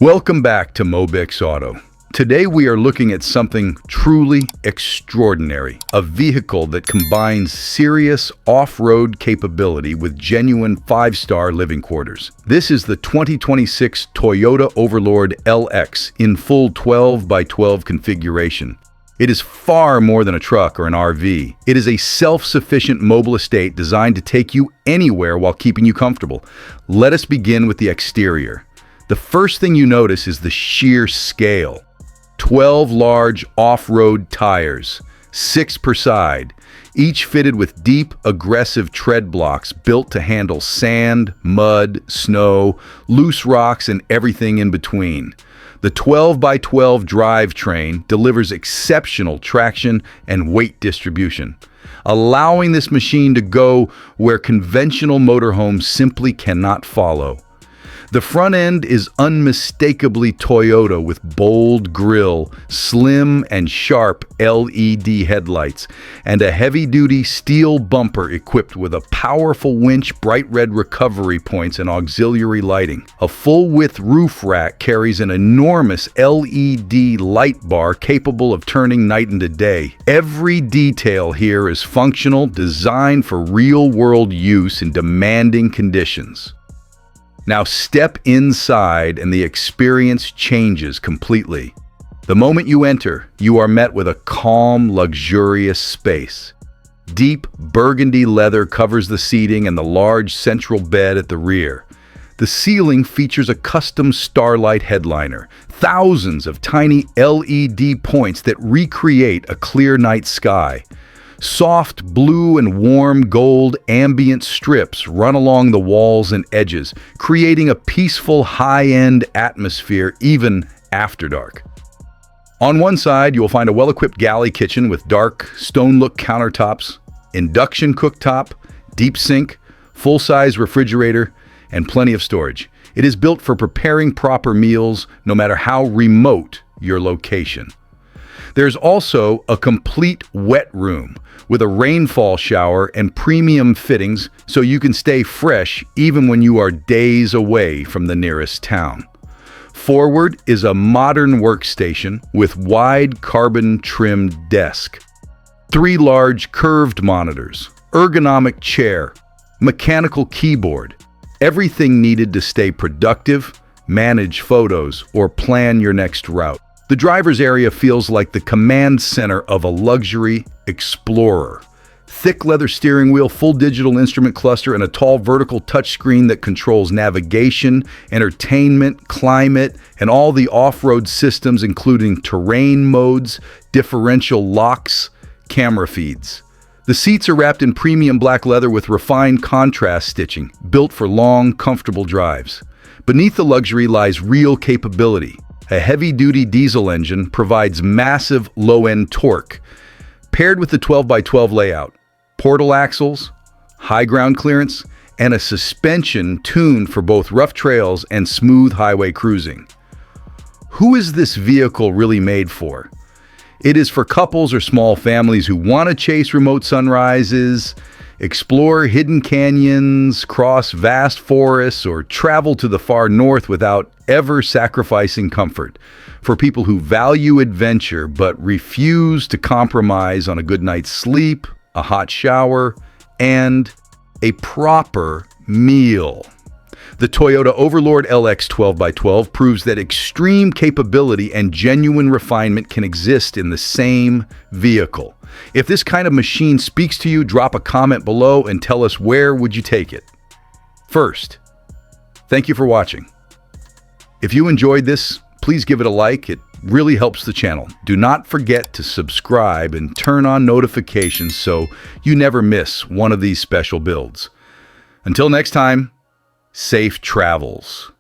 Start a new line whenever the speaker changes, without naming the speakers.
Welcome back to Mobix Auto. Today we are looking at something truly extraordinary, a vehicle that combines serious off-road capability with genuine five-star living quarters. This is the 2026 Toyota OVERLORD LX in full 12x12 configuration. It is far more than a truck or an RV. It is a self-sufficient mobile estate designed to take you anywhere while keeping you comfortable. Let us begin with the exterior. The first thing you notice is the sheer scale. 12 large off-road tires, 6 per side, each fitted with deep, aggressive tread blocks built to handle sand, mud, snow, loose rocks, and everything in between. The 12x12 drivetrain delivers exceptional traction and weight distribution, allowing this machine to go where conventional motorhomes simply cannot follow. The front end is unmistakably Toyota with bold grille, slim and sharp LED headlights, and a heavy-duty steel bumper equipped with a powerful winch, bright red recovery points, and auxiliary lighting. A full-width roof rack carries an enormous LED light bar capable of turning night into day. Every detail here is functional, designed for real-world use in demanding conditions. Now step inside and the experience changes completely. The moment you enter, you are met with a calm, luxurious space. Deep burgundy leather covers the seating and the large central bed at the rear. The ceiling features a custom starlight headliner, thousands of tiny LED points that recreate a clear night sky. Soft blue and warm gold ambient strips run along the walls and edges, creating a peaceful, high-end atmosphere even after dark. On one side, you will find a well-equipped galley kitchen with dark, stone-look countertops, induction cooktop, deep sink, full-size refrigerator, and plenty of storage. It is built for preparing proper meals, no matter how remote your location. There's also a complete wet room with a rainfall shower and premium fittings so you can stay fresh even when you are days away from the nearest town. Forward is a modern workstation with wide carbon-trimmed desk, 3 large curved monitors, ergonomic chair, mechanical keyboard, everything needed to stay productive, manage photos, or plan your next route. The driver's area feels like the command center of a luxury explorer. Thick leather steering wheel, full digital instrument cluster, and a tall vertical touchscreen that controls navigation, entertainment, climate, and all the off-road systems including terrain modes, differential locks, camera feeds. The seats are wrapped in premium black leather with refined contrast stitching, built for long, comfortable drives. Beneath the luxury lies real capability. A heavy-duty diesel engine provides massive low-end torque, paired with the 12x12 layout, portal axles, high ground clearance, and a suspension tuned for both rough trails and smooth highway cruising. Who is this vehicle really made for? It is for couples or small families who want to chase remote sunrises, explore hidden canyons, cross vast forests, or travel to the far north without ever sacrificing comfort. For people who value adventure but refuse to compromise on a good night's sleep, a hot shower, and a proper meal. The Toyota OVERLORD LX 12x12 proves that extreme capability and genuine refinement can exist in the same vehicle. If this kind of machine speaks to you, drop a comment below and tell us where would you take it. First, thank you for watching. If you enjoyed this, please give it a like. It really helps the channel. Do not forget to subscribe and turn on notifications so you never miss one of these special builds. Until next time, safe travels.